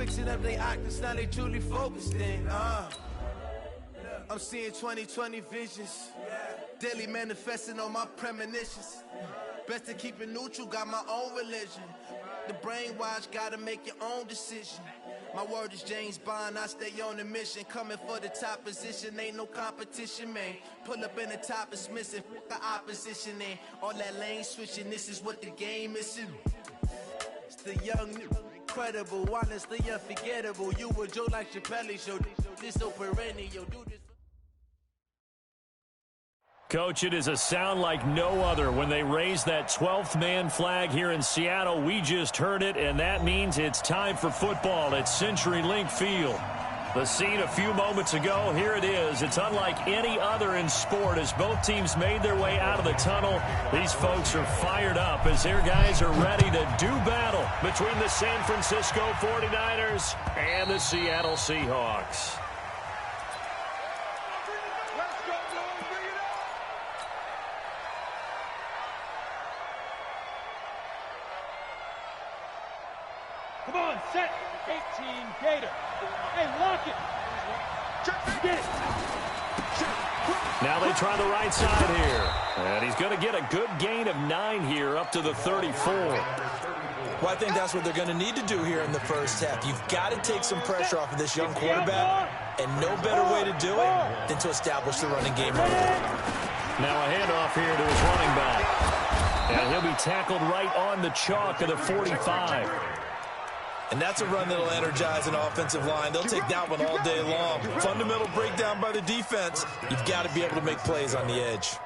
mixing up they octaves, now they truly focused in. I'm seeing 20/20 visions. Daily manifesting on my premonitions. Best to keep it neutral, got my own religion. The brainwash, gotta make your own decision. My word is James Bond, I stay on the mission. Coming for the top position, ain't no competition, man. Pull up in the top, it's missing, the opposition in. All that lane switching, this is what the game is. It's the young, incredible, honestly unforgettable. You a Joe like Chappelle show, this so perennial, do this. Coach, it is a sound like no other when they raise that 12th man flag here in Seattle. We just heard it, and that means it's time for football at CenturyLink Field. The scene a few moments ago, here it is. It's unlike any other in sport as both teams made their way out of the tunnel. These folks are fired up as their guys are ready to do battle between the San Francisco 49ers and the Seattle Seahawks. Come on, set. 18, Gator. Hey, lock it. Get it. Now they try the right side here. And he's going to get a good gain of 9 here up to the 34. Well, I think that's what they're going to need to do here in the first half. You've got to take some pressure off of this young quarterback, and no better way to do it than to establish the running game early. Now a handoff here to his running back. And he'll be tackled right on the chalk of the 45. And that's a run that'll energize an offensive line. They'll take that one all day long. Fundamental breakdown by the defense. You've got to be able to make plays on the edge.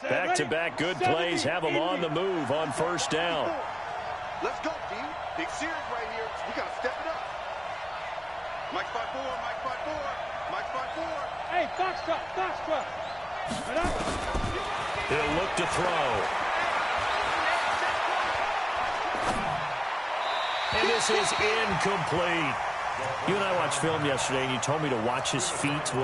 Back-to-back good plays have them on the move on first down. Let's go, D. Big series right here. We got to step it up. Mike 5-4, Mike 5-4, Mike 5-4. Hey, foxtrot, foxtrot. He'll look to throw. And this is incomplete. You and I watched film yesterday, and you told me to watch his feet. For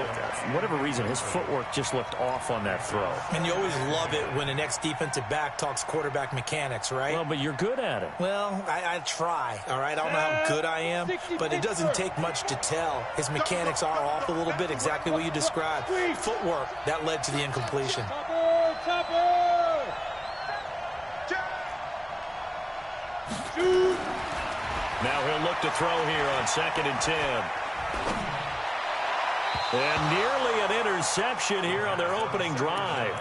whatever reason, his footwork just looked off on that throw. And you always love it when an ex-defensive back talks quarterback mechanics, right? Well, but you're good at it. Well, I try, all right? I don't know how good I am, but it doesn't take much to tell. His mechanics are off a little bit, exactly what you described. Footwork, that led to the incompletion. Shoot! Now he'll look to throw here on 2nd and 10. And nearly an interception here on their opening drive.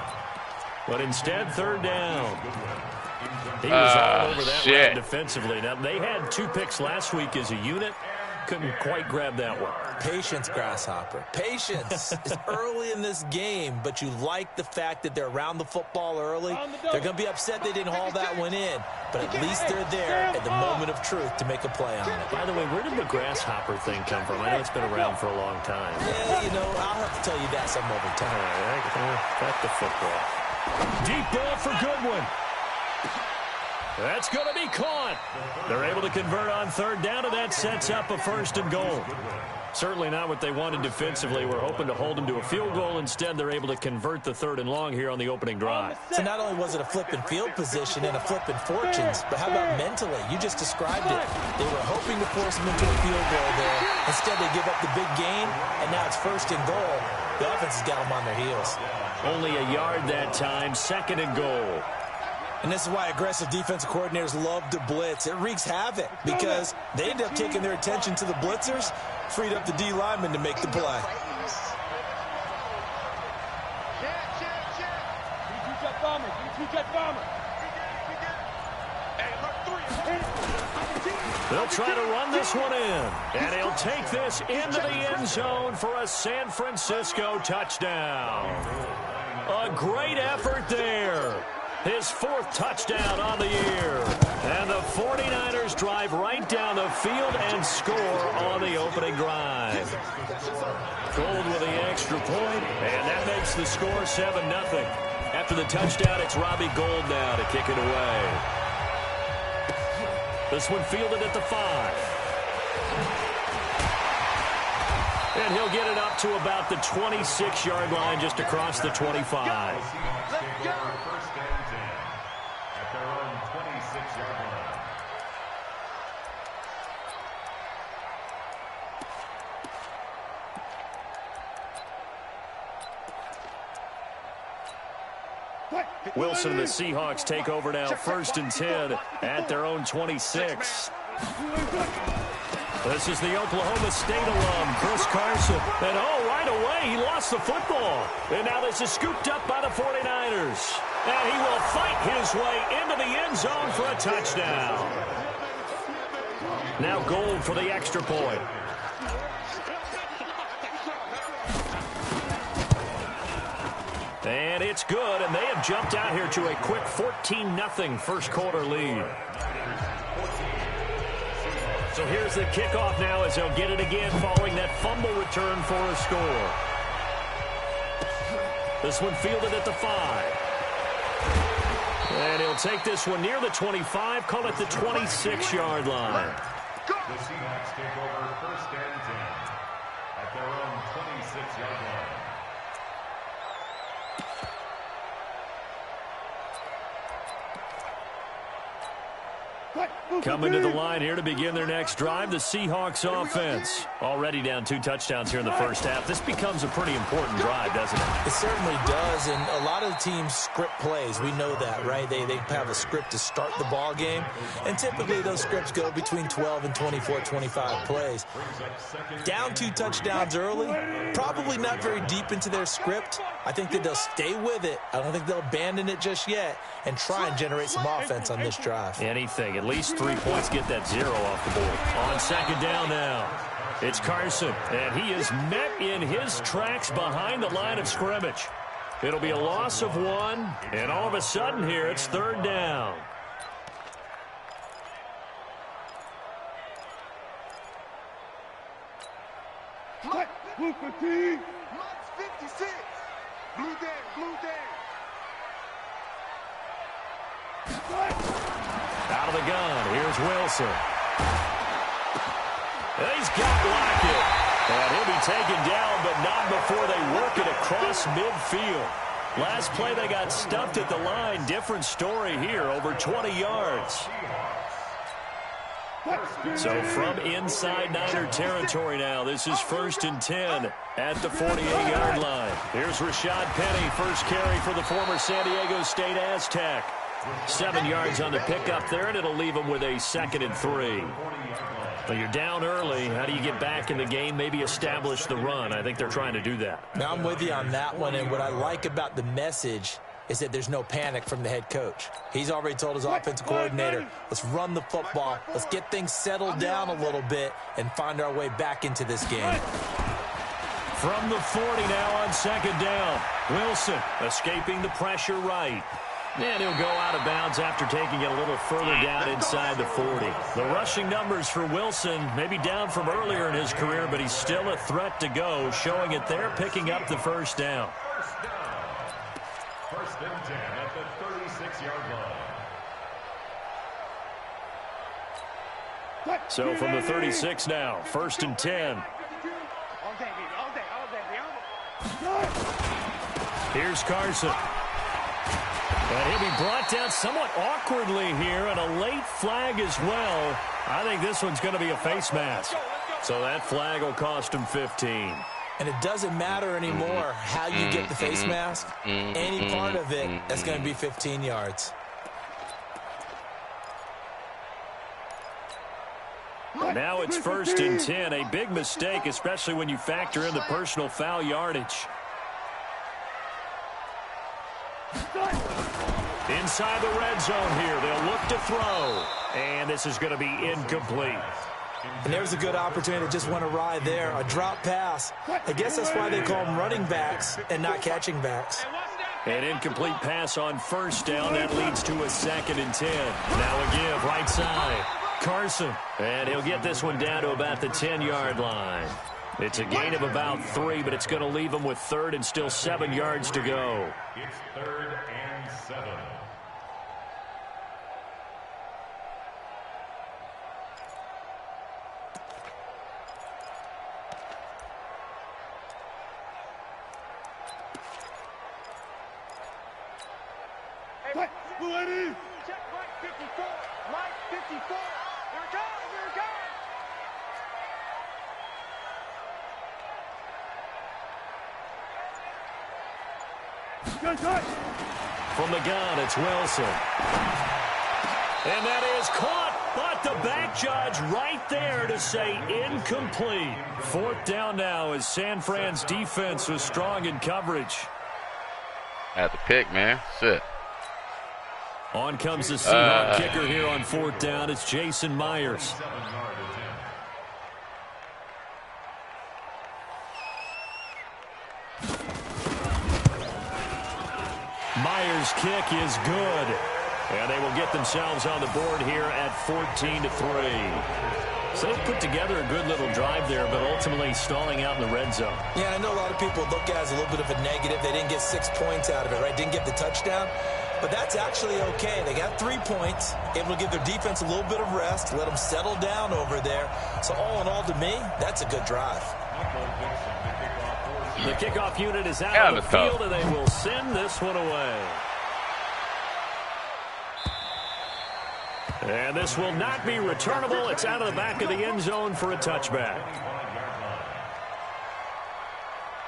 But instead, 3rd down. He was all over that route defensively. Now, they had 2 picks last week as a unit. Couldn't quite grab that one. Patience, Grasshopper. Patience. It's early in this game, but you like the fact that they're around the football early. They're going to be upset they didn't haul that one in, but at least they're there at the moment of truth to make a play on it. By the way, where did the Grasshopper thing come from? I know it's been around for a long time. Yeah, you know, I'll have to tell you that some other time. All right, back to football. Deep ball for Goodwin. That's going to be caught. They're able to convert on 3rd down, and that sets up a 1st and goal. Certainly not what they wanted defensively. We're hoping to hold them to a field goal. Instead, they're able to convert the 3rd and long here on the opening drive. So not only was it a flipping field position and a flipping fortunes, but how about mentally? You just described it. They were hoping to force them into a field goal there. Instead, they give up the big gain, and now it's 1st and goal. The offense has got them on their heels. Only a yard that time, 2nd and goal. And this is why aggressive defensive coordinators love to blitz. It wreaks havoc because they end up taking their attention to the blitzers, freed up the D lineman to make the play. They'll try to run this one in, and he'll take this into the end zone for a San Francisco touchdown. A great effort there. His 4th touchdown on the year. And the 49ers drive right down the field and score on the opening drive. Gold with the extra point, and that makes the score 7-0. After the touchdown, it's Robbie Gould now to kick it away. This one fielded at the 5. And he'll get it up to about the 26-yard line just across the 25. Wilson and the Seahawks take over now, 1st and 10 at their own 26. This is the Oklahoma State alum, Chris Carson. And right away, he lost the football. And now this is scooped up by the 49ers. And he will fight his way into the end zone for a touchdown. Now Gold for the extra point. And it's good, and they have jumped out here to a quick 14-0 first quarter lead. So here's the kickoff now as they'll get it again following that fumble return for a score. This one fielded at the 5. And he'll take this one near the 25, call it the 26-yard line. The Seahawks take over 1st and 10 at their own 26-yard line. Coming to the line here to begin their next drive, the Seahawks offense. Already down 2 touchdowns here in the first half. This becomes a pretty important drive, doesn't it? It certainly does, and a lot of teams script plays. We know that, right? They have a script to start the ball game, and typically those scripts go between 12 and 24, 25 plays. Down 2 touchdowns early, probably not very deep into their script. I think that they'll stay with it. I don't think they'll abandon it just yet and try and generate some offense on this drive. Anything. At least 3 points, get that 0 off the board. On 2nd down now, it's Carson, and he is met in his tracks behind the line of scrimmage. It'll be a loss of 1, and all of a sudden here, it's 3rd down. Blue 15. Mike's 56. Blue down, blue down. Out of the gun, here's Wilson. And he's got Lockett. And he'll be taken down, but not before they work it across midfield. Last play, they got stuffed at the line. Different story here, over 20 yards. So from inside Niner territory now, this is 1st and 10 at the 48-yard line. Here's Rashad Penny, first carry for the former San Diego State Aztec. 7 yards on the pickup there, and it'll leave them with a 2nd and 3. But you're down early. How do you get back in the game, maybe establish the run? I think they're trying to do that. Now I'm with you on that one, and what I like about the message is that there's no panic from the head coach. He's already told his offensive coordinator, let's run the football, let's get things settled down a little bit and find our way back into this game. From the 40 now on 2nd down. Wilson escaping the pressure right. And he'll go out of bounds after taking it a little further down inside the 40. The rushing numbers for Wilson maybe down from earlier in his career, but he's still a threat to go, showing it there, picking up the 1st down. 1st and 10 at the 36-yard line. So from the 36 now, 1st and 10. Here's Carson. And he'll be brought down somewhat awkwardly here, and a late flag as well. I think this one's going to be a face mask. So that flag will cost him 15. And it doesn't matter anymore how you get the face mask. Any part of it, that's going to be 15 yards. Now it's 1st and 10. A big mistake, especially when you factor in the personal foul yardage. Inside the red zone here. They'll look to throw. And this is going to be incomplete. And there's a good opportunity to just want to ride there. A drop pass. I guess that's why they call them running backs and not catching backs. An incomplete pass on 1st down. That leads to a 2nd and 10. Now a give right side. Carson. And he'll get this one down to about the 10-yard line. It's a gain of about 3, but it's going to leave him with 3rd and still 7 yards to go. It's 3rd and 7. Check Mike 54. Mike 54. Here it goes. Here it goes. From the gun, it's Wilson. And that is caught, but the back judge right there to say incomplete. 4th down now as San Fran's defense was strong in coverage. At the pick, man. Sit. On comes the Seahawk kicker here on 4th down. It's Jason Myers. Myers' kick is good. And they will get themselves on the board here at 14-3. So they put together a good little drive there, but ultimately stalling out in the red zone. Yeah, I know a lot of people look at it as a little bit of a negative. They didn't get 6 points out of it, right? Didn't get the touchdown. But that's actually okay. They got 3 points, able to give their defense a little bit of rest, let them settle down over there. So all in all, to me, that's a good drive. The kickoff unit is out of the field, and they will send this one away. And this will not be returnable. It's out of the back of the end zone for a touchback.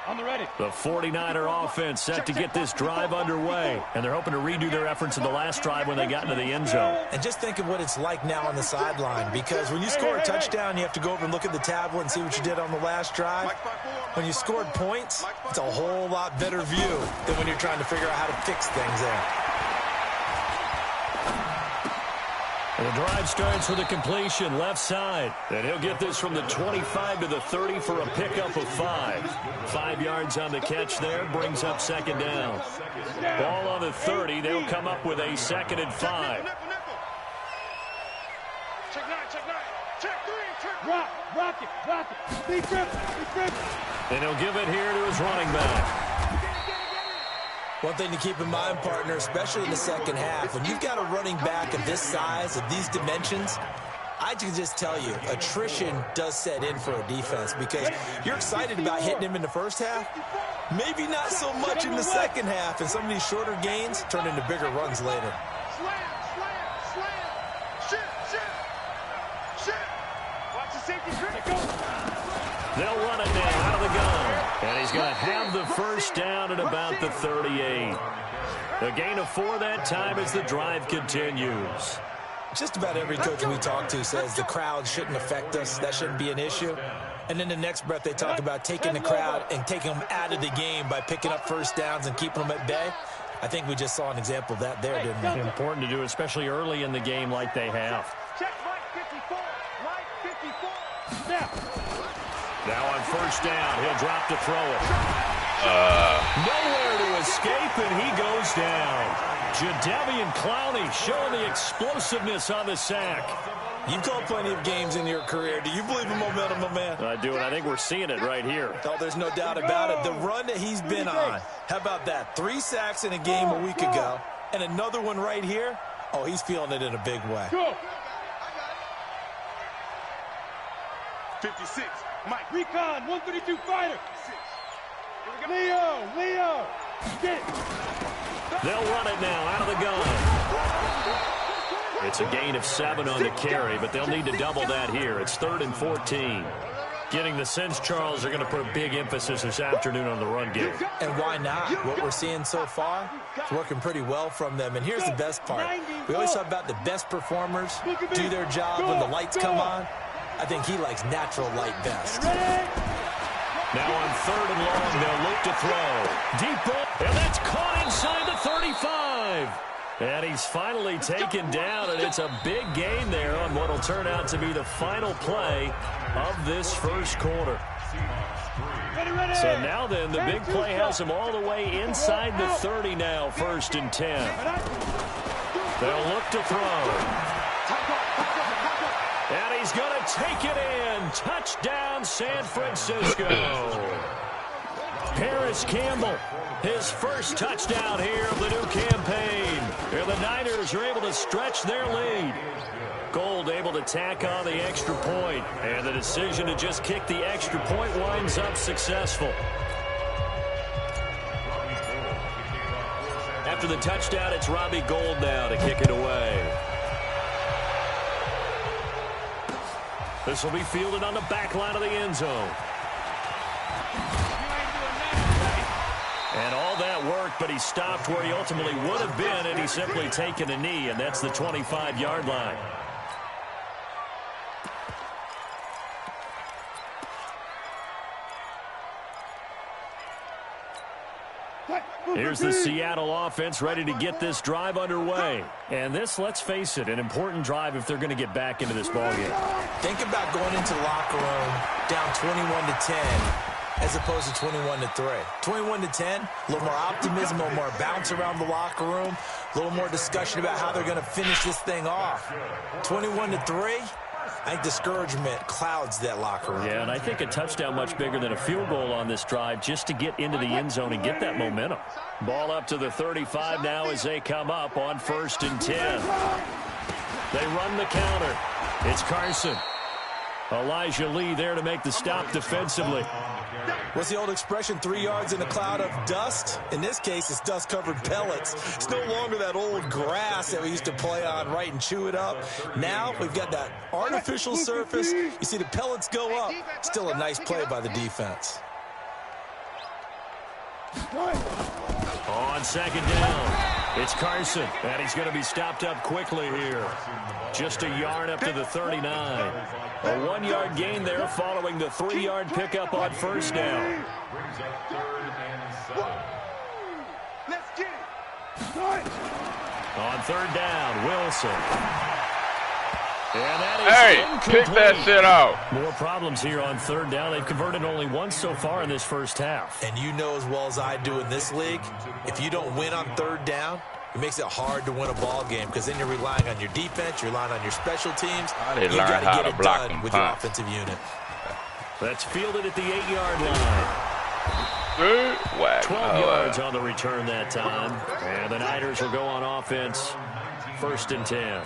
On the ready. The 49er offense set to get this drive underway. And they're hoping to redo their efforts in the last drive when they got into the end zone. And just think of what it's like now on the sideline. Because when you score a touchdown, you have to go over and look at the tablet and see what you did on the last drive. When you scored points, it's a whole lot better view than when you're trying to figure out how to fix things there. The drive starts with a completion left side. And he'll get this from the 25 to the 30 for a pickup of 5. 5 yards on the catch there, brings up 2nd down. Ball on the 30. They'll come up with a 2nd and 5. Check 9, check 9. Check 3, check 3. Rock it. Be tripping. And he'll give it here to his running back. One thing to keep in mind, partner, especially in the second half, when you've got a running back of this size, of these dimensions, I can just tell you, attrition does set in for a defense because you're excited about hitting him in the first half, maybe not so much in the second half, and some of these shorter gains turn into bigger runs later. Slam. Shit. Watch the safety grip. They'll run it now out of the gun. And he's going to have the first down at about the 38. A gain of 4 that time as the drive continues. Just about every coach we talk to says the crowd shouldn't affect us. That shouldn't be an issue. And then the next breath they talk about taking the crowd and taking them out of the game by picking up first downs and keeping them at bay. I think we just saw an example of that there, didn't we? Important to do, especially early in the game like they have. Check Mike 54. Now. Now on first down, he'll drop to throw it. Nowhere to escape, and he goes down. Jadeveon Clowney showing the explosiveness on the sack. You've called plenty of games in your career. Do you believe in momentum, my man? I do, and I think we're seeing it right here. Oh, there's no doubt about it. The run that he's been on, how about that? 3 sacks in a game a week ago, and another one right here. Oh, he's feeling it in a big way. 56. Mike. Recon, 132 fighter. Leo. Get. They'll run it now out of the gun. It's a gain of 7 on the carry, but they'll need to double that here. It's 3rd and 14. Getting the sense, Charles, they're going to put a big emphasis this afternoon on the run game. And why not? What we're seeing so far is working pretty well from them. And here's the best part. We always talk about the best performers do their job when the lights come on. I think he likes natural light best. Now on 3rd and long, they'll look to throw. Deep ball, and that's caught inside the 35. And he's finally taken down, and it's a big gain there on what will turn out to be the final play of this first quarter. So now then, the big play has him all the way inside the 30 now, 1st and 10. They'll look to throw. And he's going to take it in. Touchdown, San Francisco. Paris Campbell, his first touchdown here of the new campaign. And the Niners are able to stretch their lead. Gold able to tack on the extra point. And the decision to just kick the extra point winds up successful. After the touchdown, it's Robbie Gould now to kick it away. This will be fielded on the back line of the end zone. And all that work, but he stopped where he ultimately would have been, and he's simply taken a knee, and that's the 25-yard line. Here's the Seattle offense ready to get this drive underway. And this, let's face it, an important drive if they're going to get back into this ballgame. Think about going into the locker room down 21-10 as opposed to 21-3. 21-10, a little more optimism, a little more bounce around the locker room, a little more discussion about how they're going to finish this thing off. 21-3, I think discouragement clouds that locker room. Yeah, and I think a touchdown much bigger than a field goal on this drive just to get into the end zone and get that momentum. Ball up to the 35 now as they come up on 1st and 10. They run the counter. It's Carson. Elijah Lee there to make the stop defensively. What's the old expression, 3 yards in a cloud of dust? In this case, it's dust-covered pellets. It's no longer that old grass that we used to play on, right, and chew it up. Now we've got that artificial surface. You see the pellets go up. Still a nice play by the defense. On 2nd down, it's Carson, and he's going to be stopped up quickly here. Just a yard up to the 39. A 1-yard gain there following the 3-yard pickup on 1st down. Let's get it. On 3rd down, Wilson. And that is pick that shit out. More problems here on 3rd down. They've converted only once so far in this first half. And you know as well as I do in this league, if you don't win on 3rd down, it makes it hard to win a ball game because then you're relying on your defense, you're relying on your special teams. You got to get it done with your offensive unit. That's fielded at the 8-yard line. 12 yards on the return that time. And the Niners will go on offense. 1st and 10.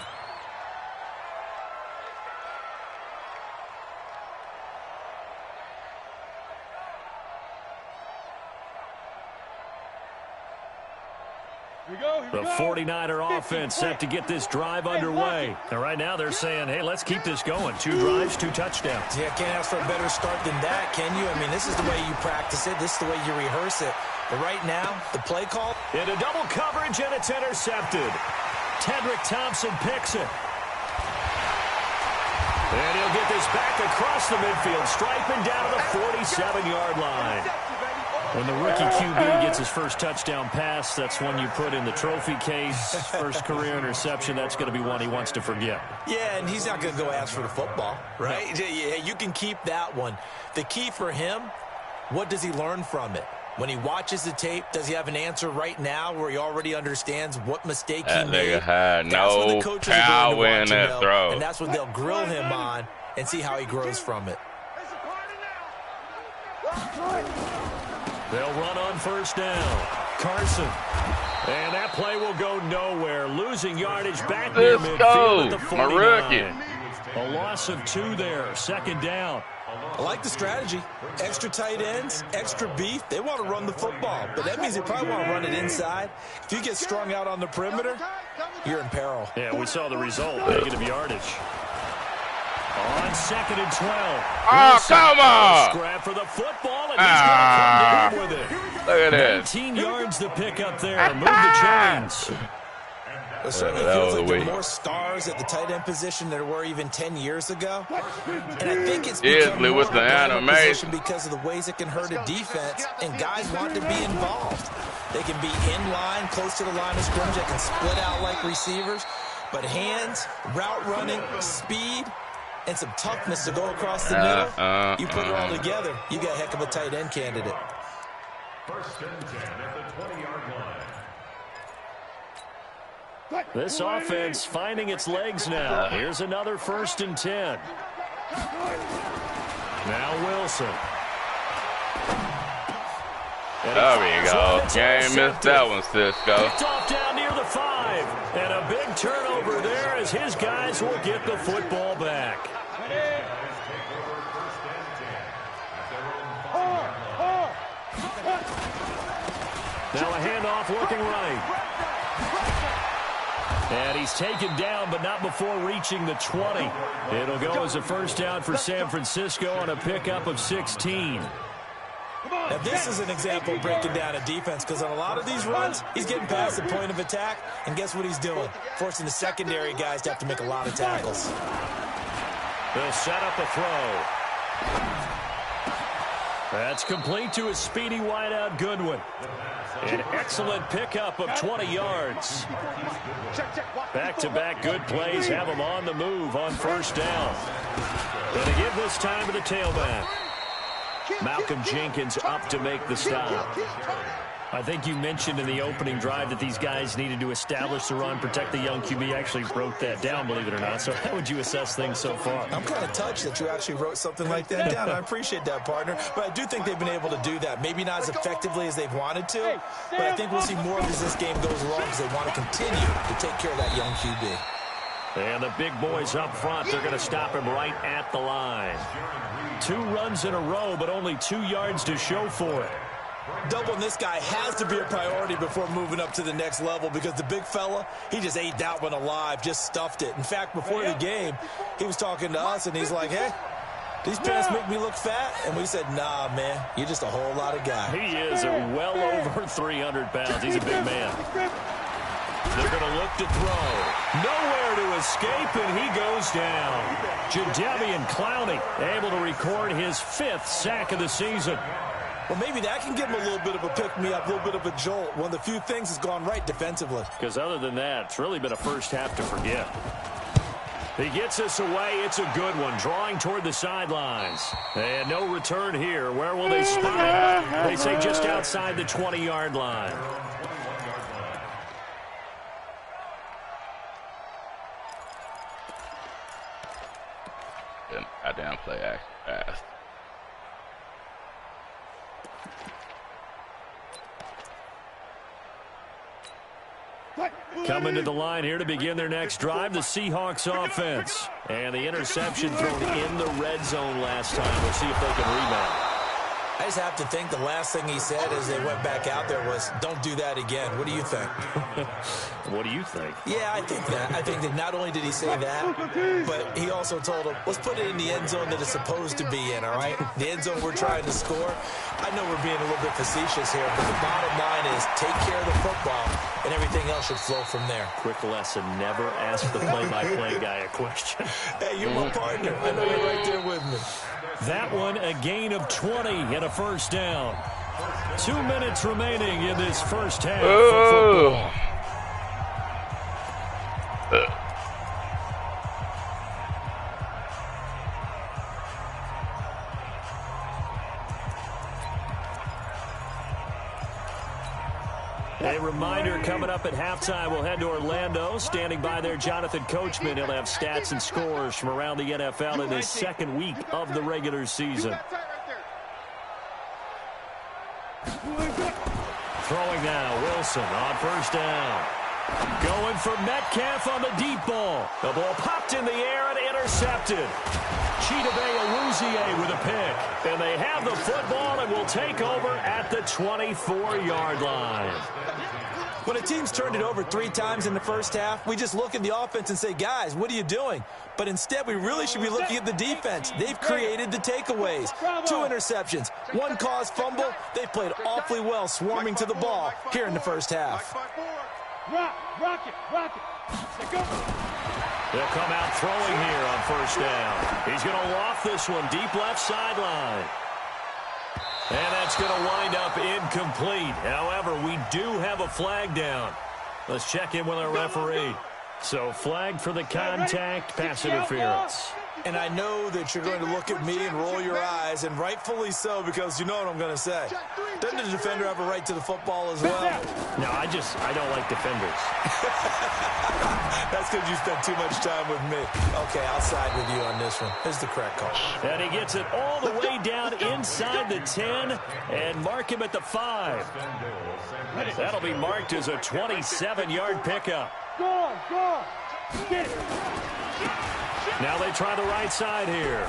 The 49er offense set to get this drive underway. And right now they're saying, hey, let's keep this going. 2 drives, 2 touchdowns. Yeah, can't ask for a better start than that, can you? I mean, this is the way you practice it. This is the way you rehearse it. But right now, the play call. Into double coverage, and it's intercepted. Tedrick Thompson picks it. And he'll get this back across the midfield, striping down to the 47-yard line. When the rookie QB gets his first touchdown pass, that's one you put in the trophy case. First career interception, that's going to be one he wants to forget. Yeah, and he's not going to go ask for the football, right? No. Yeah, you can keep that one. The key for him, what does he learn from it? When he watches the tape, does he have an answer right now where he already understands what mistake he made? That nigga had no power in that throw. And that's what they'll grill him on and see how he grows from it. They'll run on 1st down. Carson. And that play will go nowhere. Losing yardage back near midfield at the 49. My rookie. A loss of 2 there. 2nd down. I like the strategy. Extra tight ends, extra beef. They want to run the football, but that means they probably want to run it inside. If you get strung out on the perimeter, you're in peril. Yeah, we saw the result. Negative yardage. On 2nd and 12. Oh, come on. Scrap for the football, and he's going to come down with it. Look at this. 19 yards to pick up there. Move the chains. It certainly feels like there are more stars at the tight end position than there were even 10 years ago. And I think it's become more with the animation because of the ways it can hurt a defense, and guys want to be involved. They can be in line, close to the line of scrimmage. They can split out like receivers. But hands, route running, speed, and some toughness to go across the middle, you put it all together, you got a heck of a tight end candidate. 1st and 10 at the 20-yard line. This offense finding its legs now. Here's another 1st and 10. Now Wilson. There we go. You ain't missed that one, Cisco. Picked off down near the 5. And a big turnover there as his guys will get the football back. Now a handoff working right. And he's taken down, but not before reaching the 20. It'll go as a 1st down for San Francisco on a pickup of 16. Now, this is an example of breaking down a defense because on a lot of these runs, he's getting past the point of attack, and guess what he's doing? Forcing the secondary guys to have to make a lot of tackles. They'll set up a throw. That's complete to a speedy wideout Goodwin. An excellent pickup of 20 yards. Back-to-back good plays have him on the move on first down. Going to give this time to the tailback. Malcolm Jenkins up to make the stop. I think you mentioned in the opening drive that these guys needed to establish the run, protect the young QB. Actually wrote that down, believe it or not. So how would you assess things so far? I'm kind of touched that you actually wrote something like that down. I appreciate that, partner. But I do think they've been able to do that. Maybe not as effectively as they've wanted to, but I think we'll see more as this game goes along because they want to continue to take care of that young QB. And the big boys up front, they're going to stop him right at the line. 2 runs in a row, but only 2 yards to show for it. Doubling this guy has to be a priority before moving up to the next level because the big fella, he just ate that one alive, just stuffed it. In fact, before the game, he was talking to us, and he's like, hey, these pants make me look fat? And we said, nah, man, you're just a whole lot of guy. He is well over 300 pounds. He's a big man. They're going to look to throw. Nowhere to escape, and he goes down. Jadeveon Clowney able to record his 5th sack of the season. Well, maybe that can give him a little bit of a pick-me-up, a little bit of a jolt. One of the few things has gone right defensively. Because other than that, it's really been a first half to forget. He gets us away. It's a good one. Drawing toward the sidelines. And no return here. Where will they spot it? They say just outside the 20-yard line. I damn play fast. Coming to the line here to begin their next drive, the Seahawks offense. And the interception thrown in the red zone last time. We'll see if they can rebound. I just have to think the last thing he said as they went back out there was, don't do that again. What do you think? What do you think? Yeah, I think that. I think that not only did he say that, but he also told him, let's put it in the end zone that it's supposed to be in, all right? The end zone we're trying to score. I know we're being a little bit facetious here, but the bottom line is take care of the football, and everything else should flow from there. Quick lesson, never ask the play-by-play guy a question. Hey, you're my partner. I know you're right there with me. That one, a gain of 20 and a first down. 2 minutes remaining in this first half of football. A reminder, coming up at halftime, we'll head to Orlando. Standing by there, Jonathan Coachman. He'll have stats and scores from around the NFL in his second week of the regular season. Throwing now, Wilson on first down. Going for Metcalf on the deep ball. The ball popped in the air and intercepted. Chidobe Awuzie with a pick. And they have the football and will take over at the 24-yard line. When a team's turned it over 3 times in the first half, we just look at the offense and say, guys, what are you doing? But instead, we really should be looking at the defense. They've created the takeaways. 2 interceptions, 1 caused fumble. They've played awfully well swarming to the ball here in the first half. Rock it. They'll come out throwing here on first down. He's going to loft this one deep left sideline. And that's going to wind up incomplete. However, we do have a flag down. Let's check in with our referee. So flag for the contact, pass interference. And I know that you're going to look at me and roll your eyes, and rightfully so, because you know what I'm going to say. Doesn't the defender have a right to the football as well? No, I don't like defenders. That's because you spent too much time with me. Okay, I'll side with you on this one. Here's the correct call. And he gets it all the way down inside the 10 and mark him at the 5. That'll be marked as a 27-yard pickup. Go on. Get it. Now they try the right side here.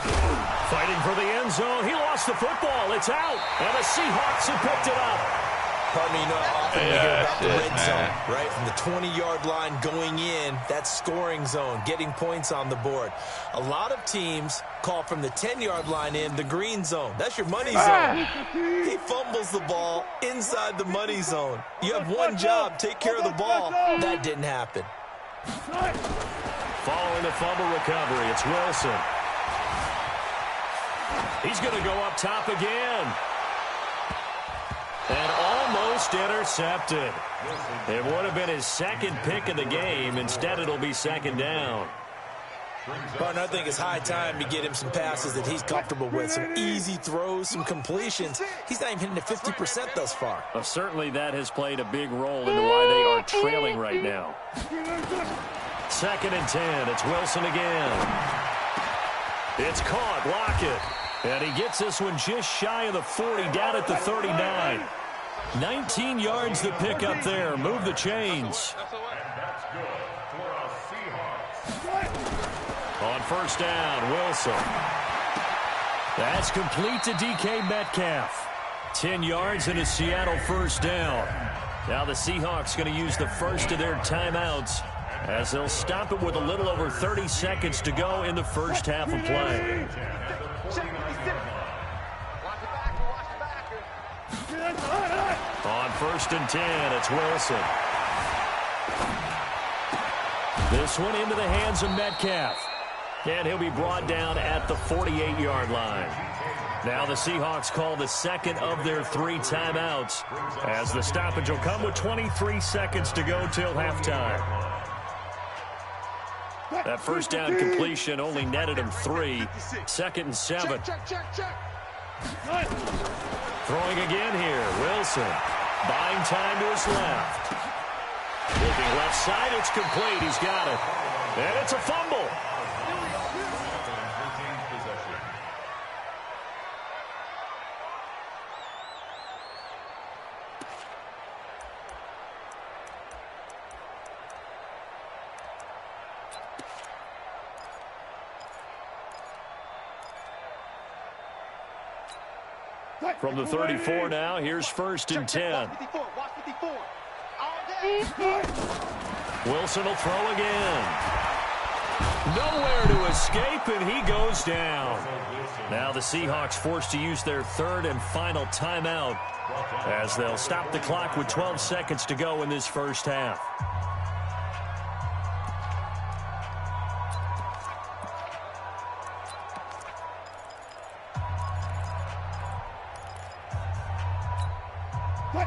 Fighting for the end zone. He lost the football. It's out. And the Seahawks have picked it up. Partner, you know how often we hear about the red zone, right? From the 20-yard line going in, that's scoring zone, getting points on the board. A lot of teams call from the 10-yard line in the green zone. That's your money zone. He fumbles the ball inside the money zone. You have one job, take care of the ball. That didn't happen. Following the fumble recovery, it's Wilson. He's going to go up top again. And almost intercepted. It would have been his second pick of the game. Instead, it'll be second down. Partner, I think it's high time to get him some passes that he's comfortable with. Some easy throws, some completions. He's not even hitting the 50% thus far. Well, certainly that has played a big role into why they are trailing right now. 2nd and 10. It's Wilson again. It's caught. Lockett. And he gets this one just shy of the 40, down at the 39. 19 yards to pick up there. Move the chains. On 1st down, Wilson. That's complete to DK Metcalf. 10 yards and a Seattle 1st down. Now the Seahawks going to use the first of their timeouts as they'll stop it with a little over 30 seconds to go in the first half of play. On 1st and 10, it's Wilson. This one into the hands of Metcalf. And he'll be brought down at the 48-yard line. Now the Seahawks call the second of their 3 timeouts as the stoppage will come with 23 seconds to go till halftime. That 1st down completion only netted him 3. 2nd and 7. Throwing again here, Wilson. Buying time to his left. Looking left side, it's complete. He's got it. And it's a fumble. From the 34 now, here's 1st and 10. Wilson will throw again. Nowhere to escape, and he goes down. Now the Seahawks forced to use their 3rd and final timeout as they'll stop the clock with 12 seconds to go in this first half.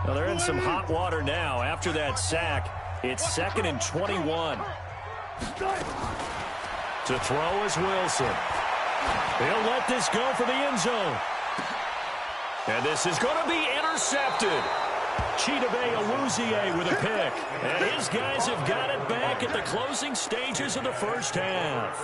Well, they're in some hot water now. After that sack, it's 2nd and 21. To throw is Wilson. He'll let this go for the end zone. And this is going to be intercepted. Chidobe Awuzie with a pick. And his guys have got it back at the closing stages of the first half.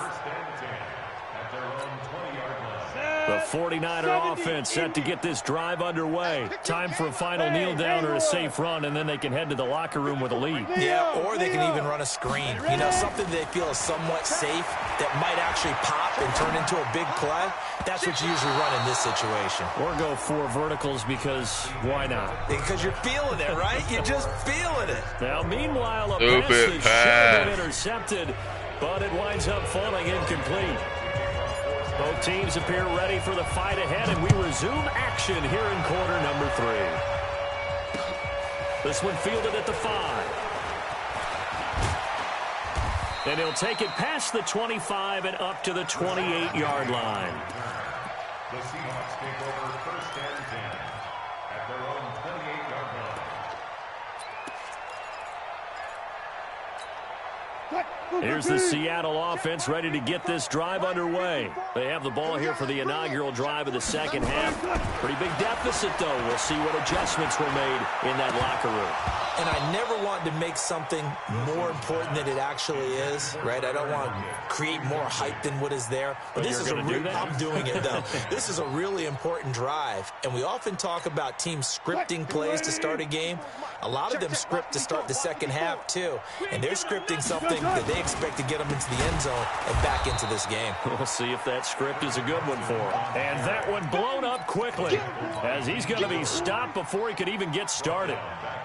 The 49er offense set to get this drive underway. Time for a final kneel down or a safe run, and then they can head to the locker room with a lead. Yeah, or they can even run a screen. You know, something they feel is somewhat safe that might actually pop and turn into a big play. That's what you usually run in this situation. Or go 4 verticals because why not? Because you're feeling it, right? You're just feeling it. Now, meanwhile, a pass that should have been intercepted, but it winds up falling incomplete. Both teams appear ready for the fight ahead, and we resume action here in quarter number 3. This one fielded at the 5. And he'll take it past the 25 and up to the 28-yard line. The Seahawks take over 1st and 10 at their own 28-yard line. Here's the Seattle offense ready to get this drive underway. They have the ball here for the inaugural drive of the second half. Pretty big deficit, though. We'll see what adjustments were made in that locker room. And I never want to make something more important than it actually is, right? I don't want to create more hype than what is there. But this is I'm doing it, though. This is a really important drive. And we often talk about teams scripting plays to start a game. A lot of them script to start the second half, too. And they're scripting something that they expect to get them into the end zone and back into this game. We'll see if that script is a good one for him. And that one blown up quickly as he's going to be stopped before he could even get started.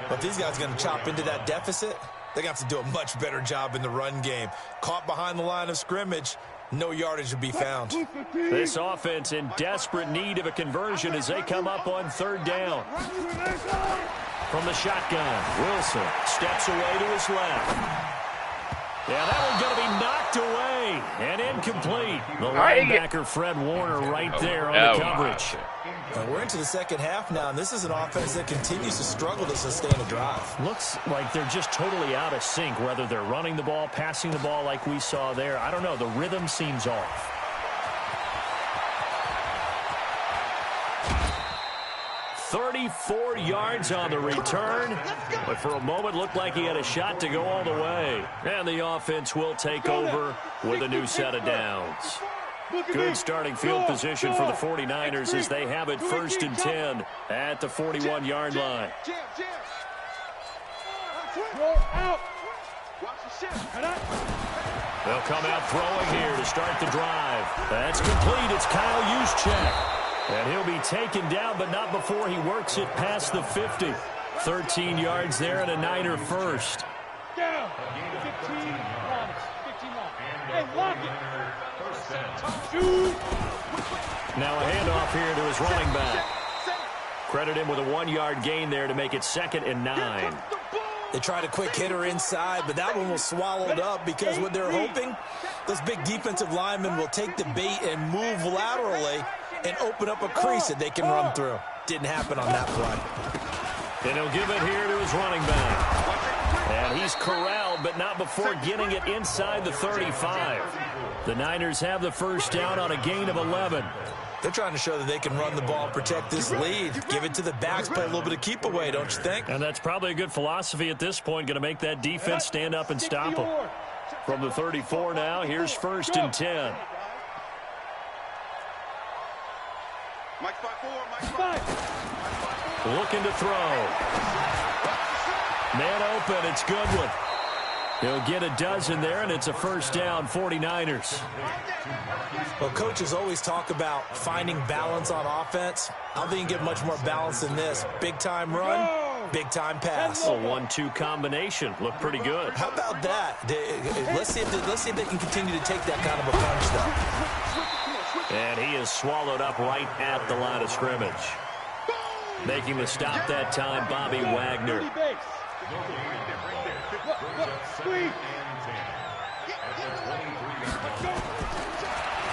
But these guys are going to chop into that deficit. They're going to have to do a much better job in the run game. Caught behind the line of scrimmage, no yardage to be found. This offense in desperate need of a conversion as they come up on third down. From the shotgun, Wilson steps away to his left. Yeah, that one's going to be knocked away and incomplete. The linebacker, Fred Warner, right there on the coverage. And we're into the second half now, and this is an offense that continues to struggle to sustain a drive. Looks like they're just totally out of sync, whether they're running the ball, passing the ball like we saw there. I don't know. The rhythm seems off. "34 yards on the return, but for a moment looked like he had a shot to go all the way. And the offense will take over with a new set of downs. Good starting field position for the 49ers as they have it 1st and 10 at the 41-yard line. They'll come out throwing here to start the drive. That's complete. It's Kyle Juszczyk. And he'll be taken down, but not before he works it past the 50. 13 yards there and a Niner first. Down. 15 long. 15 long. Hey, lock it. Now a handoff here to his running back. Credit him with a 1-yard gain there to make it 2nd and 9. They tried a quick hitter inside, but that one was swallowed up because what they're hoping, those big defensive linemen will take the bait and move laterally and open up a crease that they can run through. Didn't happen on that play. And he'll give it here to his running back. And he's corralled, but not before getting it inside the 35. The Niners have the first down on a gain of 11. They're trying to show that they can run the ball, protect this lead, give it to the backs, play a little bit of keep away, don't you think? And that's probably a good philosophy at this point, going to make that defense stand up and stop them. From the 34 now, here's 1st and 10. Looking to throw. Man open, it's Goodwin. He'll get a dozen there, and it's a first down, 49ers. Well, coaches always talk about finding balance on offense. I don't think you can get much more balance than this. Big-time run, big-time pass. A 1-2 combination. Looked pretty good. How about that? Let's see if they can continue to take that kind of a punch, though. And he is swallowed up right at the line of scrimmage. Making the stop that time, Bobby Wagner.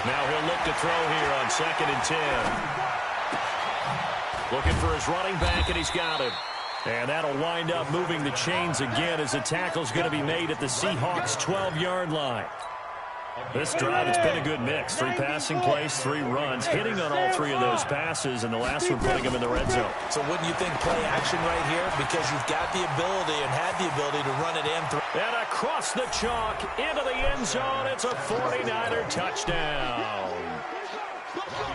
Now he'll look to throw here on 2nd and 10. Looking for his running back, and he's got him. And that'll wind up moving the chains again as the tackle's going to be made at the Seahawks' 12-yard line. This drive, it's been a good mix. 3 passing plays, 3 runs, hitting on all 3 of those passes, and the last one putting him in the red zone. So wouldn't you think play action right here? Because you've got the ability and had the ability to run it in. And across the chalk, into the end zone, it's a 49er touchdown.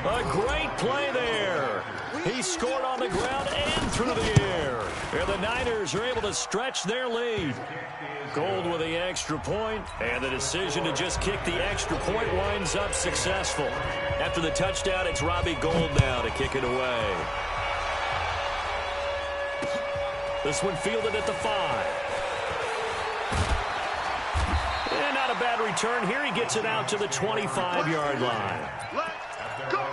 A great play there. He scored on the ground and through the air. And the Niners are able to stretch their lead. Gold with the extra point, and the decision to just kick the extra point winds up successful. After the touchdown, it's Robbie Gould now to kick it away. This one fielded at the 5. And not a bad return. Here he gets it out to the 25-yard line. Let's go!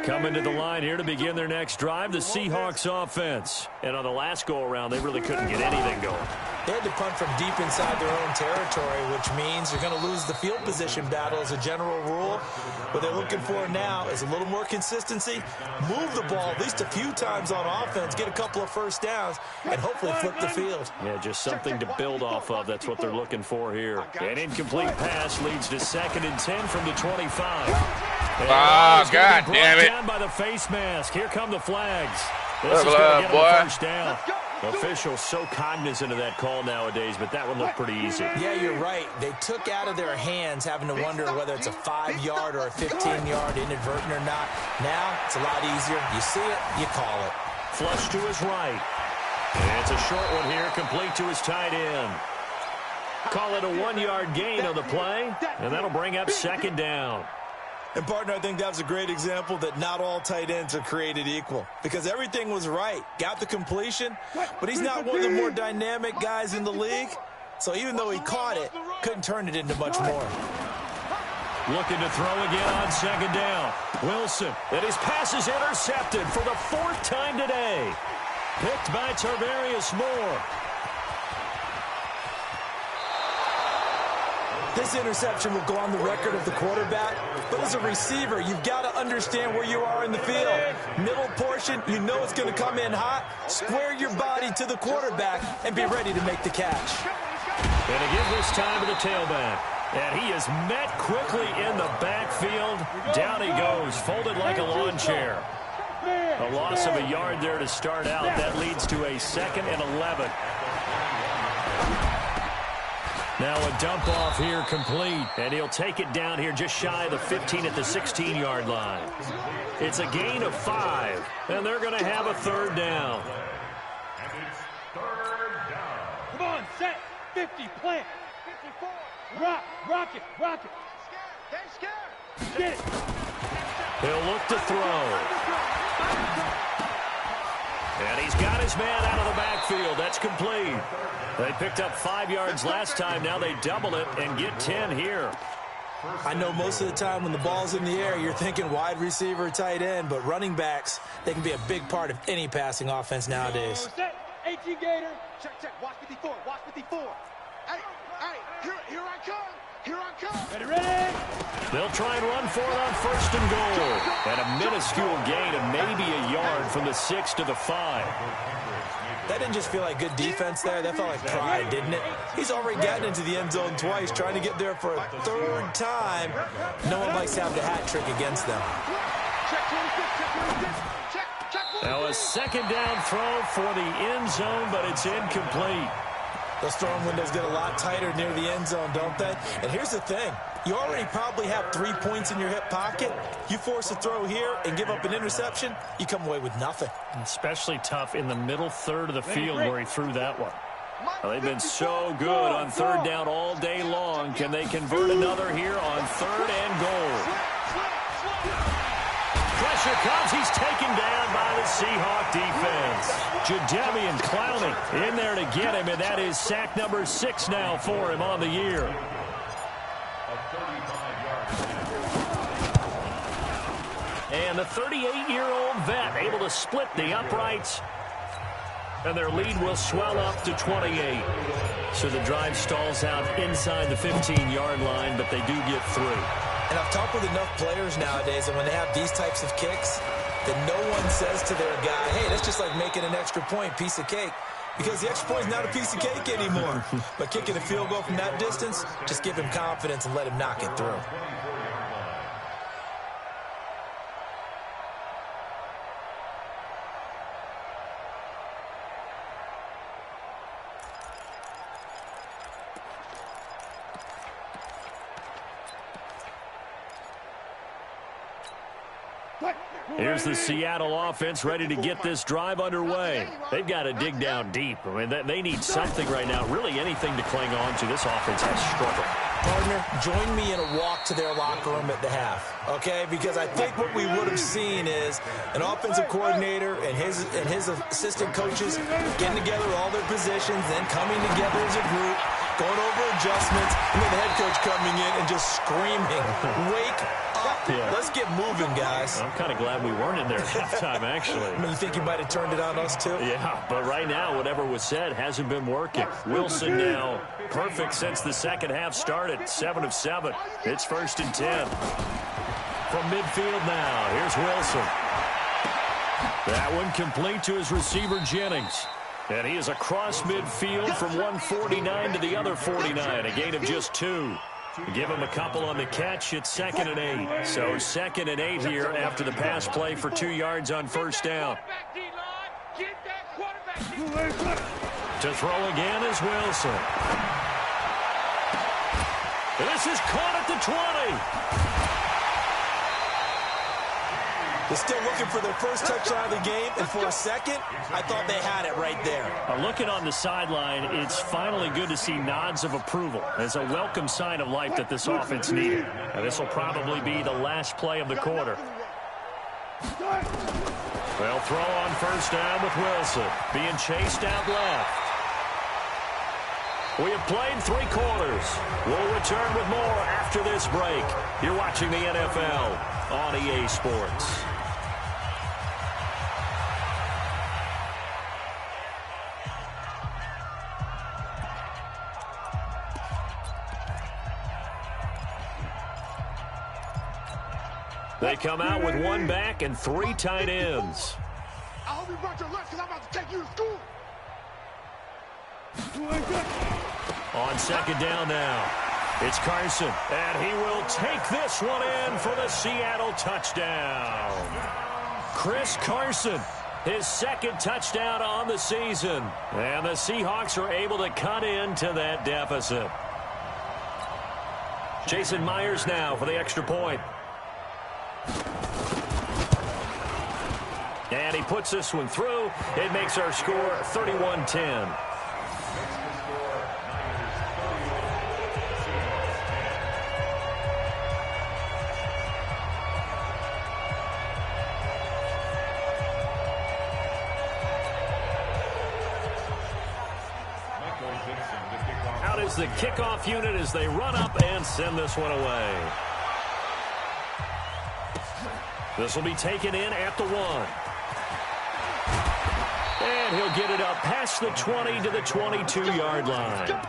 Coming to the line here to begin their next drive, the Seahawks offense. And on the last go-around, they really couldn't get anything going. They had to punt from deep inside their own territory, which means they're going to lose the field position battle as a general rule. What they're looking for now is a little more consistency, move the ball at least a few times on offense, get a couple of first downs, and hopefully flip the field. Yeah, just something to build off of. That's what they're looking for here. An incomplete pass leads to 2nd and 10 from the 25. Oh, God damn it. Down by the face mask. Here come the flags. This is going to get them a first down. Officials so cognizant of that call nowadays, but that one looked pretty easy. Yeah, you're right. They took out of their hands having to wonder whether it's a 5-yard or a 15-yard inadvertent or not. Now, it's a lot easier. You see it, you call it. Flush to his right. And it's a short one here, complete to his tight end. Call it a 1-yard gain on the play, and that'll bring up 2nd down. And, partner, I think that was a great example that not all tight ends are created equal because everything was right. Got the completion, but he's not one of the more dynamic guys in the league. So even though he caught it, couldn't turn it into much more. Looking to throw again on 2nd down. Wilson, and his pass is intercepted for the 4th time today. Picked by Tarvarius Moore. This interception will go on the record of the quarterback, but as a receiver, you've got to understand where you are in the field. Middle portion, you know it's going to come in hot. Square your body to the quarterback and be ready to make the catch. And to give this time to the tailback. And he is met quickly in the backfield. Down he goes, folded like a lawn chair. A loss of a yard there to start out. That leads to a 2nd and 11. Now a dump off here complete, and he'll take it down here just shy of the 15 at the 16-yard line. It's a gain of 5, and they're going to have a 3rd down. And it's 3rd down. Come on, set, 50, plant. 54. Rock it. Get it. He'll look to throw. And he's got his man out of the backfield. That's complete. They picked up 5 yards last time. Now they double it and get 10 here. I know most of the time when the ball's in the air, you're thinking wide receiver, tight end, but running backs, they can be a big part of any passing offense nowadays. Set, 18 Gator. Check. Watch 54. Hey, here I come. Ready. They'll try and run for it on 1st and goal. And a minuscule gain of maybe a yard from the 6 to the 5. That didn't just feel like good defense there. That felt like pride, didn't it? He's already gotten into the end zone twice, trying to get there for a 3rd time. No one likes to have the hat trick against them. Now a 2nd down throw for the end zone, but it's incomplete. Those throwing windows get a lot tighter near the end zone, don't they? And here's the thing. You already probably have 3 points in your hip pocket. You force a throw here and give up an interception, you come away with nothing. Especially tough in the middle third of the field where he threw that one. Well, they've been so good on 3rd down all day long. Can they convert another here on 3rd and goal? Pressure comes. He's taken down by the Seahawk defense. Jadeveon Clowney in there to get him, and that is sack number 6 now for him on the year. And the 38-year-old vet able to split the uprights. And their lead will swell up to 28. So the drive stalls out inside the 15-yard line, but they do get through. And I've talked with enough players nowadays that when they have these types of kicks, that no one says to their guy, hey, that's just like making an extra point, piece of cake. Because the extra point is not a piece of cake anymore. But kicking a field goal from that distance, just give him confidence and let him knock it through. Here's the Seattle offense ready to get this drive underway. They've got to dig down deep. I mean, they need something right now, really anything to cling on to. This offense has struggled. Partner, join me in a walk to their locker room at the half, okay? Because I think what we would have seen is an offensive coordinator and his assistant coaches getting together all their positions, then coming together as a group, going over adjustments, and then the head coach coming in and just screaming, wake up. Yeah. Let's get moving, guys. I'm kind of glad we weren't in there at halftime, actually. You think you might have turned it on us, too? Yeah, but right now, whatever was said hasn't been working. Wilson now perfect since the second half started. 7 of 7. It's 1st and 10. From midfield now, here's Wilson. That one complete to his receiver, Jennings. And he is across midfield from 149 to the other 49, a gain of just 2. Give him a couple on the catch. It's 2nd and 8. So 2nd and 8 here after the pass play for 2 yards on 1st down. To throw again is Wilson. This is caught at the 20. They're still looking for their first touchdown of the game, and for a second, I thought they had it right there. Looking on the sideline, it's finally good to see nods of approval. It's a welcome sign of life that this offense needed. And this will probably be the last play of the quarter. They'll throw on 1st down with Wilson, being chased out left. We have played 3 quarters. We'll return with more after this break. You're watching the NFL on EA Sports. They come out with 1 back and 3 tight ends. I hope you brought your lunch because I'm about to take you to school. On 2nd down now, it's Carson, and he will take this one in for the Seattle touchdown. Chris Carson, his 2nd touchdown on the season, and the Seahawks are able to cut into that deficit. Jason Myers now for the extra point. And he puts this one through. It makes our score 31-10. Out is the kickoff unit as they run up and send this one away. This will be taken in at the 1. And he'll get it up past the 20 to the 22-yard line.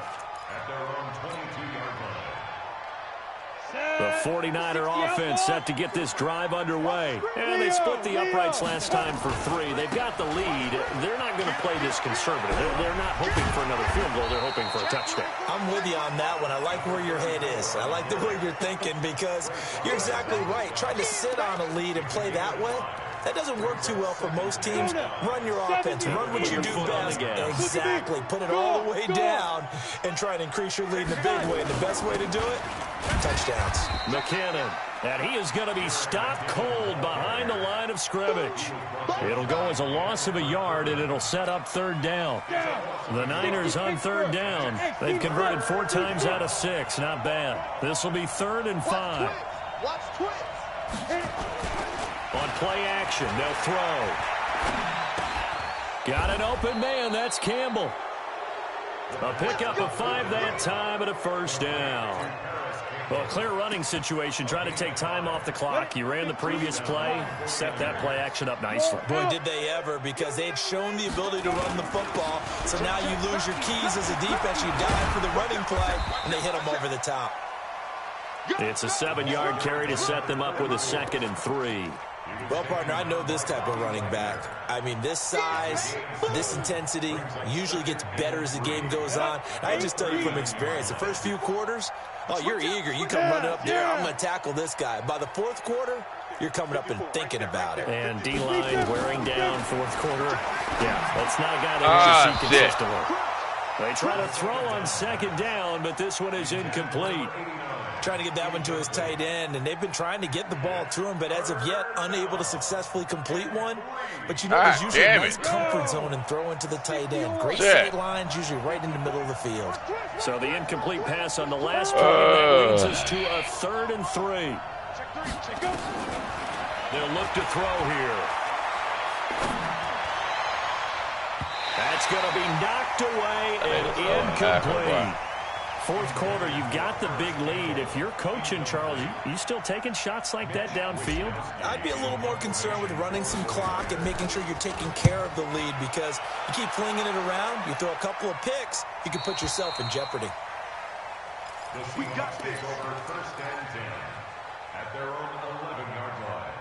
The 49er offense set to get this drive underway. And they split the uprights last time for 3. They've got the lead. They're not going to play this conservative. They're not hoping for another field goal. They're hoping for a touchdown. I'm with you on that one. I like where your head is. I like the way you're thinking because you're exactly right. Trying to sit on a lead and play that way, that doesn't work too well for most teams. Run your offense. Run what you do best. Exactly. Put it all the way down and try and increase your lead in a big way. And the best way to do it, touchdowns. McKinnon, and he is going to be stopped cold behind the line of scrimmage. It'll go as a loss of a yard, and it'll set up 3rd down. The Niners on 3rd down. They've converted 4 times out of 6. Not bad. This will be 3rd and 5. Watch twins. On play action, they'll throw. Got an open man. That's Campbell. A pickup of 5 that time and a 1st down. Well, clear running situation. Try to take time off the clock. You ran the previous play, set that play action up nicely. Boy, did they ever, because they had shown the ability to run the football. So now you lose your keys as a defense. You dive for the running play, and they hit them over the top. It's a 7-yard carry to set them up with a 2nd and 3. Well, partner, I know this type of running back. I mean, this size, this intensity usually gets better as the game goes on. I just tell you from experience, the first few quarters, oh, you're eager. You come running up there, I'm going to tackle this guy. By the 4th quarter, you're coming up and thinking about it. And D-line wearing down 4th quarter. Yeah, that's not a guy that you see consistently. They try to throw on 2nd down, but this one is incomplete. Trying to get that one to his tight end, and they've been trying to get the ball to him, but as of yet, unable to successfully complete one. But you know, there's usually a nice comfort zone and throw into the tight end. Great sight lines, usually right in the middle of the field. So the incomplete pass on the last play, that leads us to a 3rd and 3. They'll look to throw here. That's going to be knocked away and incomplete. fourth quarter, you've got the big lead. If you're coaching, Charles, you still taking shots like that downfield? I'd be a little more concerned with running some clock and making sure you're taking care of the lead, because you keep flinging it around, you throw a couple of picks, you can put yourself in jeopardy. We got this over first and 10 at their own 11-yard line.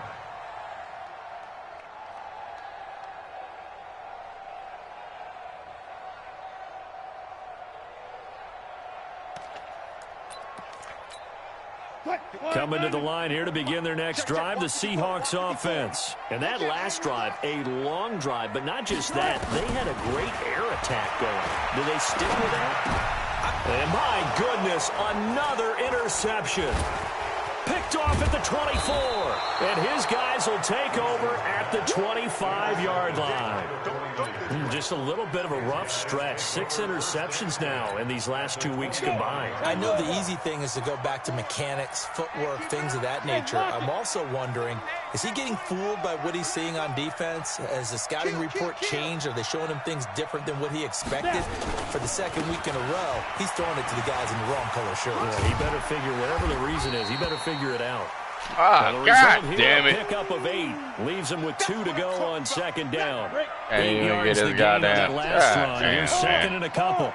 Coming to the line here to begin their next drive, the Seahawks offense. And that last drive, a long drive, but not just that. They had a great air attack going. Do they stick with that? And my goodness, another interception. Picked off at the 24. And his guys will take over at the 25-yard line. Just a little bit of a rough stretch. 6 interceptions now in these last 2 weeks combined. I know the easy thing is to go back to mechanics, footwork, things of that nature. I'm also wondering, is he getting fooled by what he's seeing on defense? Has the scouting report changed? Are they showing him things different than what he expected? For the second week in a row, he's throwing it to the guys in the wrong color shirts. Yeah, he better figure, whatever the reason is, he better figure it out. Ah, God damn it. Pickup of 8 leaves him with 2 to go on second down. Can't 8 even yards get the his gain goddamn. on that last God run. damn, Here's second man. and a couple.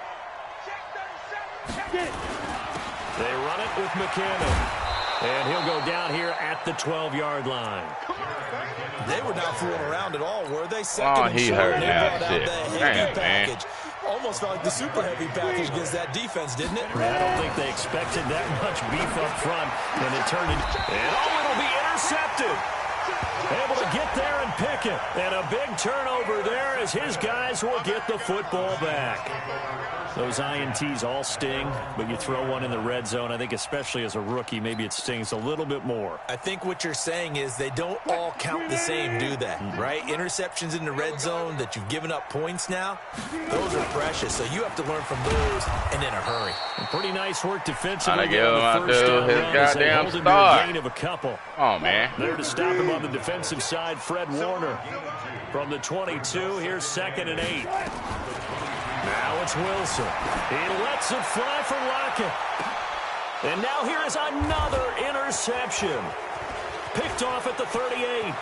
They run it with McKinnon. And he'll go down here at the 12-yard line. They were not fooling around at all, were they? Second and he short, hurt they now, brought out shit. the heavy Damn, man. package. Almost felt like the super heavy package against that defense, didn't it? I don't think they expected that much beef up front, and it turned it. And it'll be intercepted. Able to get there and pick it. And a big turnover there as his guys will get the football back. Those INTs all sting, but you throw one in the red zone, I think especially as a rookie, maybe it stings a little bit more. I think what you're saying is they don't all count the same, do they? Right? Interceptions in the red zone that you've given up points now, those are precious. So you have to learn from those and in a hurry. And pretty nice work defensively. Gotta give him out first to down his run as they goddamn hold him to star. a gain of a couple. Oh, man. There to stop him on the defensive side, Fred Warner. From the 22, here's second and 8. Now it's Wilson. He lets it fly for Lockett. And now here is another interception. Picked off at the 38.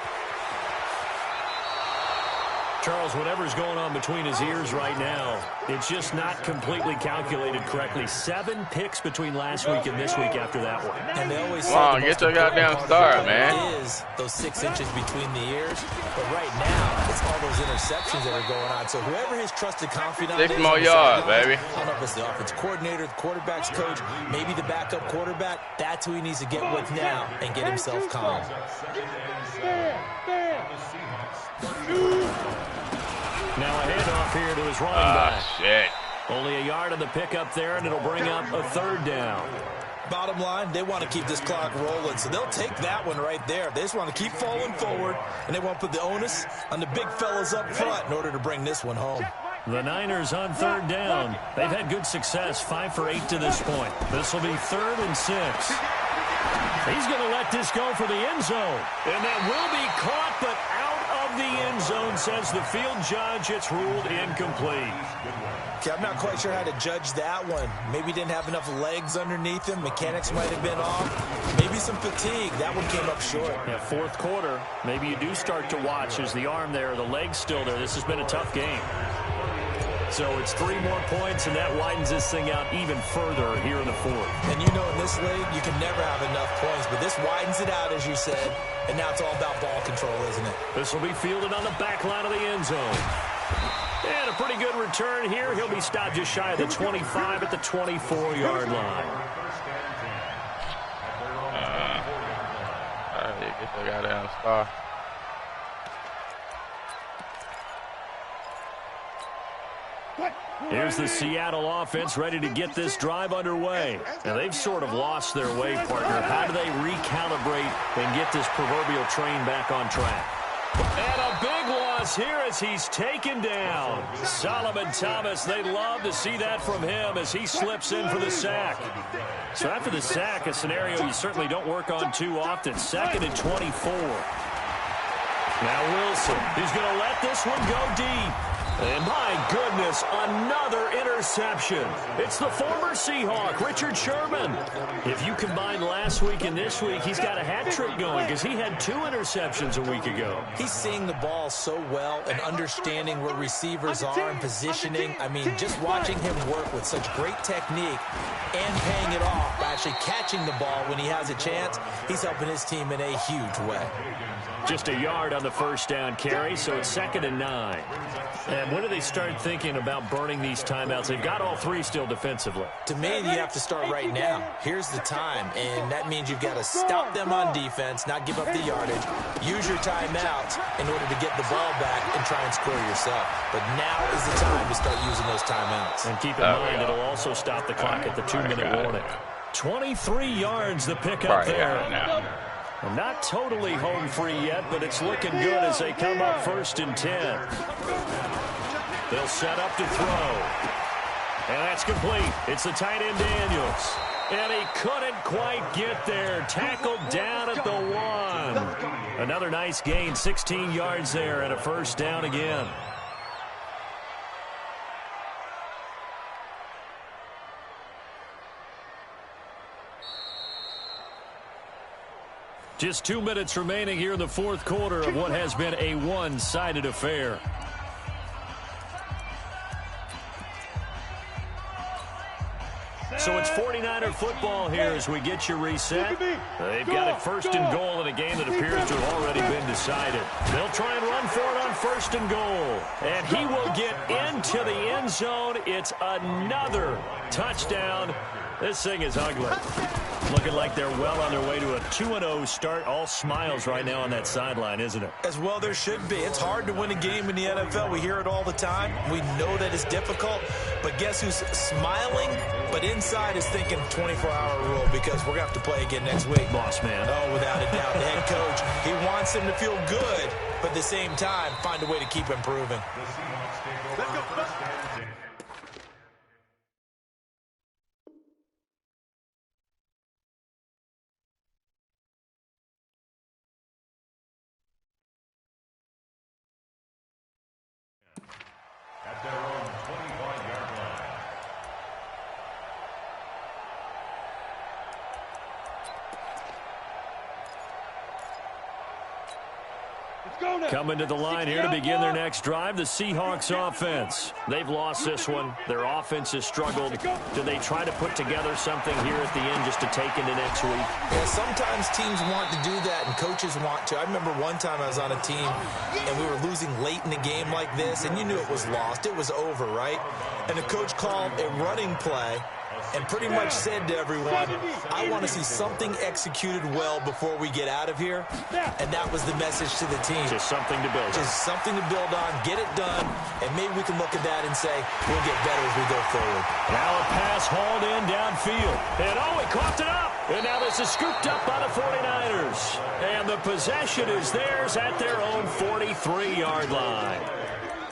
Charles, whatever's going on between his ears right now, it's just not completely calculated correctly. 7 picks between last week and this week after that one. And they always say Come on, the get most your goddamn important start, part man. is those 6 inches between the ears. But right now, it's all those interceptions that are going on. So whoever his trusted confidant 6 is more on the yards, sideline, baby. I don't know if it's the offensive coordinator, the quarterback's coach, maybe the backup quarterback. That's who he needs to get with now and get himself calm. Now a handoff here to his running back. Ah, shit. Only a yard on the pickup there, and it'll bring up a third down. Bottom line, they want to keep this clock rolling, so they'll take that one right there. They just want to keep falling forward, and they want to put the onus on the big fellas up front in order to bring this one home. The Niners on third down. They've had good success, 5 for 8 to this point. This will be 3rd and 6. He's going to let this go for the end zone. And that will be caught, but out of the end zone, says the field judge. It's ruled incomplete. Okay, I'm not quite sure how to judge that one. Maybe didn't have enough legs underneath him. Mechanics might have been off. Maybe some fatigue. That one came up short. Yeah, fourth quarter, maybe you do start to watch as the arm there, the leg's still there. This has been a tough game. So it's 3 more points, and that widens this thing out even further here in the fourth. And you know in this league, you can never have enough points, but this widens it out, as you said, and now it's all about ball control, isn't it? This will be fielded on the back line of the end zone. And a pretty good return here. He'll be stopped just shy of the 25 at the 24-yard line. Get the goddamn star. Here's the Seattle offense ready to get this drive underway. Now, they've sort of lost their way, partner. How do they recalibrate and get this proverbial train back on track? And a big loss here as he's taken down. Solomon Thomas, they love to see that from him as he slips in for the sack. So after the sack, a scenario you certainly don't work on too often. 2nd and 24. Now Wilson, he's going to let this one go deep. And my goodness, another interception. It's the former Seahawk, Richard Sherman. If you combine last week and this week, he's got a hat trick going because he had 2 interceptions a week ago. He's seeing the ball so well and understanding where receivers are and positioning. I mean, just watching him work with such great technique and paying it off by actually catching the ball when he has a chance, he's helping his team in a huge way. Just a yard on the first down carry, so it's 2nd and 9. And when do they start thinking about burning these timeouts? They've got all 3 still defensively. To me, you have to start right now. Here's the time, and that means you've got to stop them on defense, not give up the yardage, use your timeouts in order to get the ball back and try and score yourself. But now is the time to start using those timeouts. And keep in mind, it'll also stop the clock at the 2-minute warning. 23 yards the pickup there. Well, not totally home free yet, but it's looking good as they come up 1st and 10. They'll set up to throw. And that's complete. It's the tight end Daniels. And he couldn't quite get there. Tackled down at the 1. Another nice gain, 16 yards there and a first down again. Just 2 minutes remaining here in the 4th quarter of what has been a one-sided affair. So it's 49er football here as we get you reset. They've got it 1st and goal in a game that appears to have already been decided. They'll try and run for it on 1st and goal. And he will get into the end zone. It's another touchdown. This thing is ugly. Looking like they're well on their way to a 2-0 start. All smiles right now on that sideline, isn't it? As well there should be. It's hard to win a game in the NFL. We hear it all the time. We know that it's difficult. But guess who's smiling? But inside is thinking 24-hour rule because we're going to have to play again next week. Boss man. Oh, without a doubt. The head coach, he wants him to feel good, but at the same time, find a way to keep improving. Let's go. At their own 25-yard line. Coming to the line here to begin their next drive, the Seahawks offense. They've lost this one. Their offense has struggled. Do they try to put together something here at the end just to take into next week? Yeah, sometimes teams want to do that and coaches want to. I remember one time I was on a team and we were losing late in the game like this, and you knew it was lost. It was over, right? And the coach called a running play and pretty much said to everyone, I want to see something executed well before we get out of here. And that was the message to the team. Just something to build on. Just something to build on, get it done, and maybe we can look at that and say, we'll get better as we go forward. Now a pass hauled in downfield. And oh, he coughed it up. And now this is scooped up by the 49ers. And the possession is theirs at their own 43-yard line.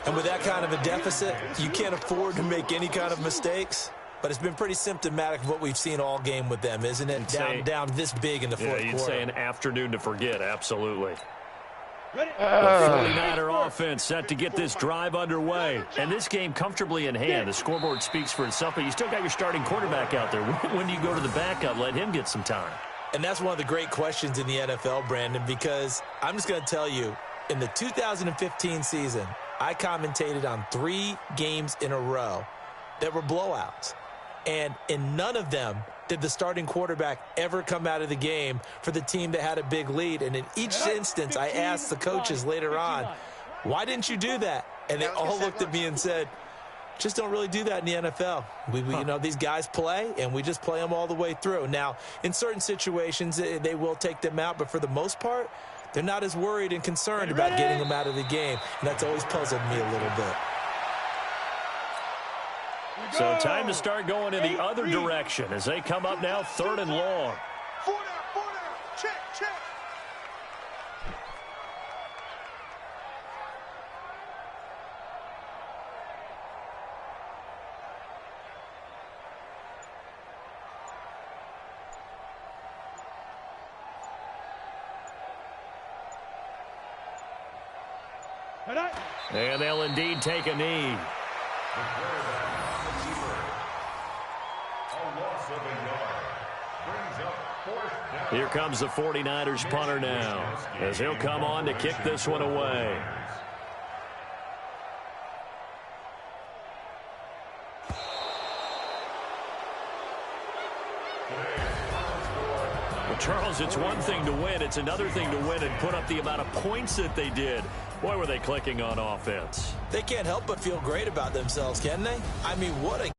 And with that kind of a deficit, you can't afford to make any kind of mistakes. But it's been pretty symptomatic of what we've seen all game with them, isn't it? Down this big in the fourth quarter. You'd say an afternoon to forget, absolutely. The 49er offense set to get this drive underway. And this game comfortably in hand. The scoreboard speaks for itself, but you still got your starting quarterback out there. When do you go to the backup? Let him get some time. And that's one of the great questions in the NFL, Brandon, because I'm just going to tell you, in the 2015 season, I commentated on 3 games in a row that were blowouts. And in none of them did the starting quarterback ever come out of the game for the team that had a big lead. And in each instance, I asked the coaches later on, why didn't you do that? And they all looked at me and said, just don't really do that in the NFL. You know, these guys play, and we just play them all the way through. Now, in certain situations, they will take them out, but for the most part, they're not as worried and concerned about getting them out of the game. And that's always puzzled me a little bit. So time to start going in the other direction as they come up now 3rd and long. 4 down, check. And they'll indeed take a knee. Here comes the 49ers punter now, as he'll come on to kick this one away. Well, Charles, it's one thing to win. It's another thing to win and put up the amount of points that they did. Boy, were they clicking on offense. They can't help but feel great about themselves, can they? I mean, what a